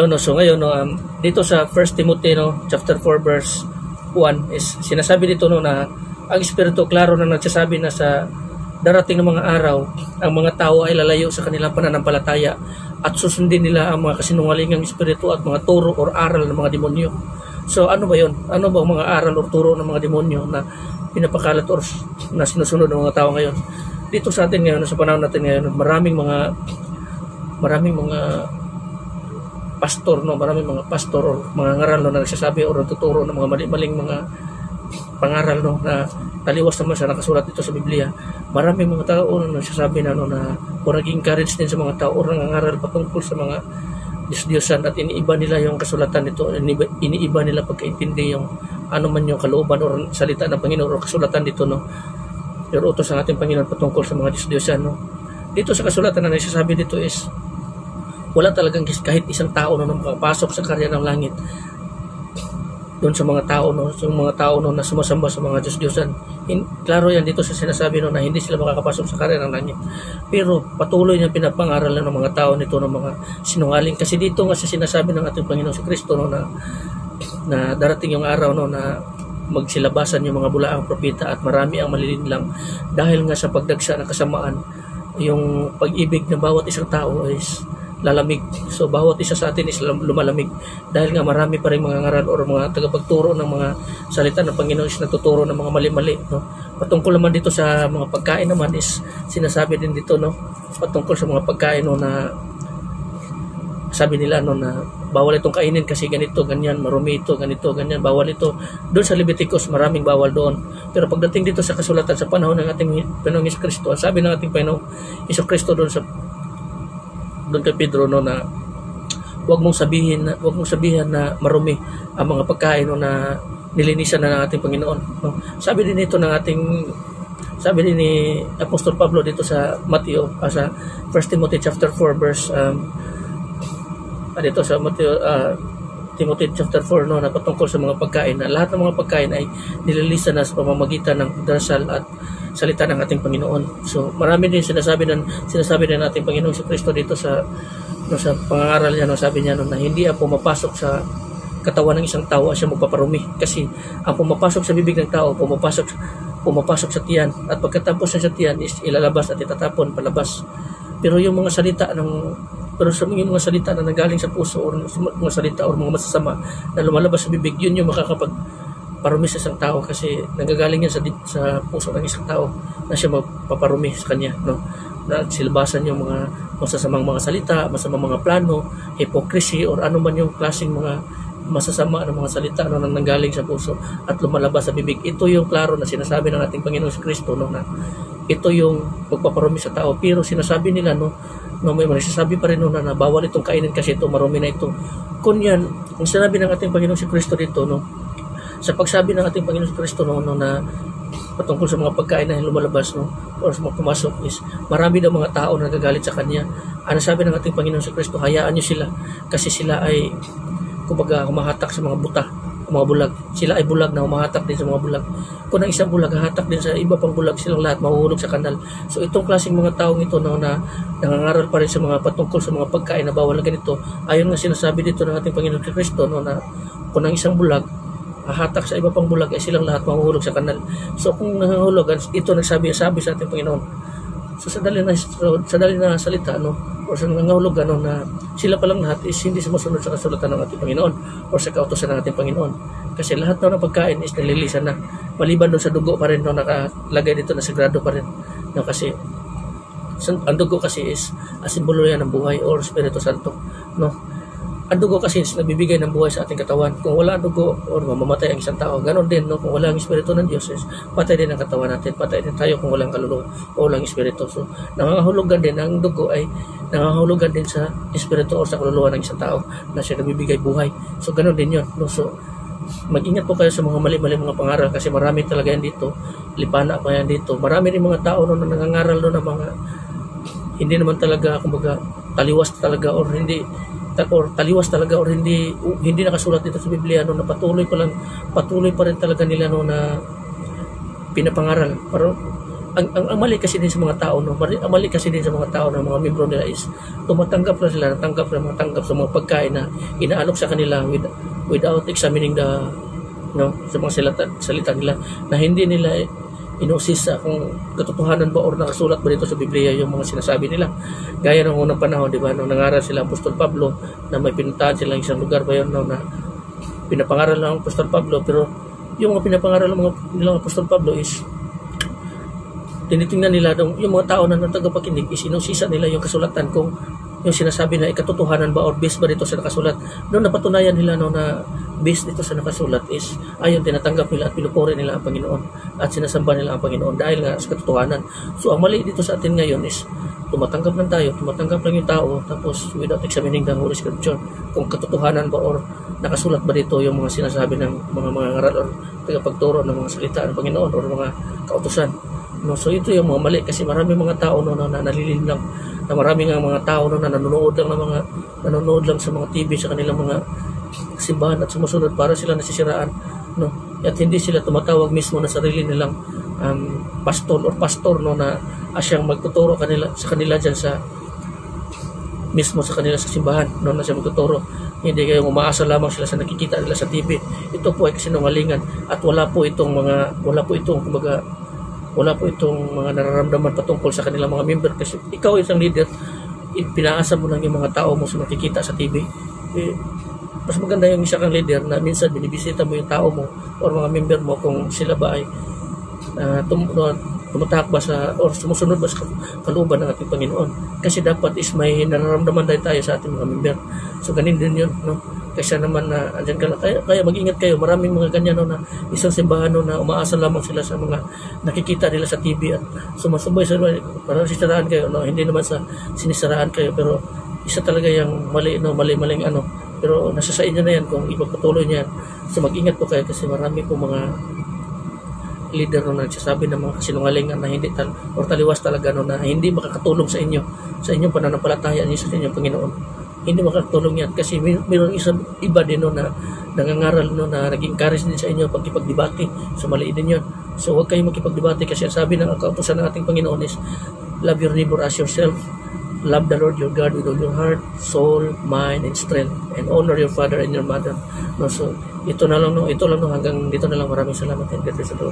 no, so ngayon no, dito sa 1 Timothy no, chapter 4 verse 1 is sinasabi dito no na ang Espiritu klaro na nagsasabi na sa darating ng mga araw ang mga tao ay lalayo sa kanilang pananampalataya at susundin nila ang mga kasinungalingang espiritu at mga turo or aral ng mga demonyo. So ano ba yon? Ano ba ang mga aral o turo ng mga demonyo na pinapakalat or na sinusunod ng mga tao ngayon? Dito sa atin ngayon, sa panahon natin ngayon, maraming mga pastor no, maraming mga pastor o mga ngaral no, na nagsasabi o nagtuturo ng mga maling mga pangaral no, na taliwas naman sa nakasulat dito sa Biblia. Maraming mga tao na nagsasabi na no, na o nag-encourage din sa mga tao o nangangaral patungkol sa mga Diyos-Diyosan at iniiba nila yung kasulatan nito, iniiba nila pagkaintindi yung ano man yung kalooban o salita ng Panginoon o kasulatan dito no, yung utos ng ating Panginoon patungkol sa mga Diyos-Diyosan no. Dito sa kasulatan na nagsasabi dito is wala talagang kahit isang tao na makapasok sa karya ng langit doon sa mga tao no, na sumasamba sa mga Diyos-Diyosan. Klaro yan dito sa sinasabi no, na hindi sila makakapasok sa karya ng langit. Pero patuloy niya pinapangaralan ng mga tao nito ng mga sinungaling, kasi dito nga sa sinasabi ng ating Panginoon si Kristo no, na darating yung araw no, na magsilabasan yung mga bulaang propeta at marami ang malilinlang dahil nga sa pagdagsa ng kasamaan. Yung pag-ibig ng bawat isang tao is lalamig. So bawat isa sa atin is lumalamig dahil nga marami pa rin mga ngaral o mga tagapagturo ng mga salita ng Panginoon is nagtuturo ng mga mali-mali no. Patungkol naman dito sa mga pagkain naman is sinasabi din dito no, patungkol sa mga pagkain no, na sabi nila no, na bawal itong kainin kasi ganito, ganyan, marumi ito, ganito, ganyan, bawal ito. Doon sa Leviticus maraming bawal doon. Pero pagdating dito sa kasulatan sa panahon ng ating Panginoong Jesucristo, ang sabi ng ating Panginoong Jesucristo doon kay Pedro no, na wag mong sabihin na marumi ang mga pagkain no, na nilinisan na ng ating Panginoon no. Sabi din ni Apostol Pablo dito sa Mateo sa 1 Timothy chapter 4 verse dito sa Timothy chapter 4 no, na patungkol sa mga pagkain na lahat ng mga pagkain ay nililisan na sa pamamagitan ng darasal at salita ng ating Panginoon. So marami din sinasabi ng ating Panginoon si Kristo dito sa pangangaral niya no, sabi niya no, na hindi ang pumapasok sa katawan ng isang tao ay siya magpaparumi, kasi ang pumapasok sa bibig ng tao pumapasok sa tiyan at pagkatapos sa tiyan is ilalabas at itatapon palabas. Pero yung mga salita yung mga salita na nagaling sa puso o mga salita o mga masasama na lumalabas sa bibig, yun yung makakapagparumi sa isang tao, kasi nanggagaling yan sa puso ng isang tao na siya magpaparumi sa kanya no, na silabasan yung mga masasamang mga salita, masamang mga plano, hypocrisy or ano man yung klaseng mga masasama ng mga salita no, na nanggaling sa puso at lumalabas sa bibig. Ito yung klaro na sinasabi ng ating Panginoon si Kristo no, na ito yung pagpaparumi sa tao. Pero sinasabi nila no, may nagsasabi pa rin no, na bawal itong kainin kasi ito marumi na ito. Kung yan, ang sinabi ng ating Panginoon si Kristo dito no, sa pagsabi ng ating Panginoon si Kristo no, na patungkol sa mga pagkain na lumalabas no, o sa mga pumasok is marami daw mga tao na nagagalit sa kanya. Ano sabi ng ating Panginoon si Kristo? Hayaan niyo sila kasi sila ay kumbaga humahatak sa mga buta, mga bulag. Sila ay bulag na humahatak din sa mga bulag. Kung ang isang bulag hahatak din sa iba pang bulag, silang lahat mahuhulog sa kanal. So itong klaseng mga taong ito no, na nangangaral pa rin sa mga patungkol sa mga pagkain na bawal na ganito, ayon nga sinasabi dito ng ating Panginoon Kristo no, na kung ang isang bulag hahatak sa iba pang bulag ay silang lahat mahuhulog sa kanal. So kung nangangahulog, ito sabi sa ating Panginoon. So sa dali na salita no, o sa nangangahulog ano, na sila palang lahat is hindi sumusunod sa kasulatan ng ating Panginoon o sa kautusan ng ating Panginoon, kasi lahat ng pagkain is nalilisan na, maliban doon sa dugo pa rin no, nakalagay dito na sagrado pa rin no, kasi ang dugo kasi is simbolo yan ng buhay or Espiritu Santo no. Ang dugo kasi is nagbibigay ng buhay sa ating katawan. Kung wala ang dugo or mamamatay ang isang tao, ganon din no, kung wala ang Espiritu ng Diyos is patay din ang katawan natin, patay din tayo kung walang kaluluwa o walang Espiritu. So nangangahulugan din ang dugo ay nangangahulugan din sa Espiritu o sa kaluluwa ng isang tao na siya nagbibigay buhay. So ganon din yun no. So mag-ingat po kayo sa mga mali-mali mga pangaral, kasi marami talaga yan dito, lipana pa yan dito. Marami rin mga tao no, na nangangaral no, ng mga hindi naman talaga kumbaga taliwas talaga or taliwas talaga or hindi nakasulat dito sa Biblia no, na patuloy pa rin talaga nila no, na pinapangaral. ang mali kasi din sa mga tao, no, ang mali kasi din sa mga tao ng mga membro nila is tumatanggap na sila, natanggap sa mga pagkain na inaalok sa kanila without examining sa mga salita nila, na hindi nila inosisa kung katotohanan ba or nakasulat ba dito sa Biblia yung mga sinasabi nila. Gaya ng unang panahon, di ba, nung nangaral sila Apostol Pablo na may pinuntahan silang isang lugar ba yun, no, na pinapangaral ng Apostol Pablo, pero yung mga pinapangaral ng nilang Apostol Pablo is tinitingnan nila yung mga tao na natagapakinig is inusisa nila yung kasulatan kung yung sinasabi na ikatotohanan ba or based ba dito sa nakasulat. Noong napatunayan nila na based dito sa nakasulat is ayon tinatanggap nila at pinupuri nila ang Panginoon at sinasamba nila ang Panginoon dahil nga sa katotohanan. So ang mali dito sa atin ngayon is tumatanggap lang yung tao, tapos without examining the Holy Scripture kung katotohanan ba or nakasulat ba dito yung mga sinasabi ng mga ngaral or tagapagturo ng mga salita ng Panginoon or mga kautusan. No, so ito yung mga mali kasi marami mga tao na nalilin lang, na marami nga mga tao na nanonood lang sa mga TV sa kanilang mga simbahan at sumusunod para sila nasisiraan, no, at hindi sila tumatawag mismo na sarili nilang pastor, no, na siyang magtuturo sa kanila diyan sa kanila sa simbahan, no, na siya magtuturo. Hindi kayo umaasa lamang sila sa nakikita nila sa TV. Ito po ay kasinungalingan at wala po itong mga nararamdaman patungkol sa kanilang mga member, kasi ikaw isang leader, pinaasa mo lang yung mga tao mo sa nakikita sa TV. Mas maganda yung isa kang leader na minsan binibisita mo yung tao mo or mga member mo kung sila ba ay tumatak ba or sumusunod ba sa kalooban ng ating Panginoon, kasi dapat is may nararamdaman tayo sa ating mga member. So ganin din yun, no? Kaysa naman na andyan ka, kaya mag-ingat kayo. Maraming mga ganyan, no, na isang simbahan, no, na umaasa lamang sila sa mga nakikita nila sa TV at sumasabay sa parang sisiraan kayo, no? Hindi naman sa sinisiraan kayo, pero isa talaga yung maling pero nasa sa inyo na yan kung ipagpatuloy niyan. So mag-ingat po kayo kasi marami po mga leader, no, na nagsasabi ng mga kasinungalingan na hindi or taliwas talaga, no, na hindi makakatulong sa inyong pananampalataya niyo sa inyong Panginoon. Hindi makakatulong yan kasi mayroong iba din, no, na nangangaral, no, na nag-encourage din sa inyo pagkipagdebate. So mali din yun. So huwag kayong magkipagdebate kasi ang sabi ng kautusan ng ating Panginoon is love your neighbor as yourself. Love the Lord your God with all your heart, soul, mind, and strength, and honor your father and your mother. No, so ito lang hanggang dito na lang. Maraming salamat and God bless you.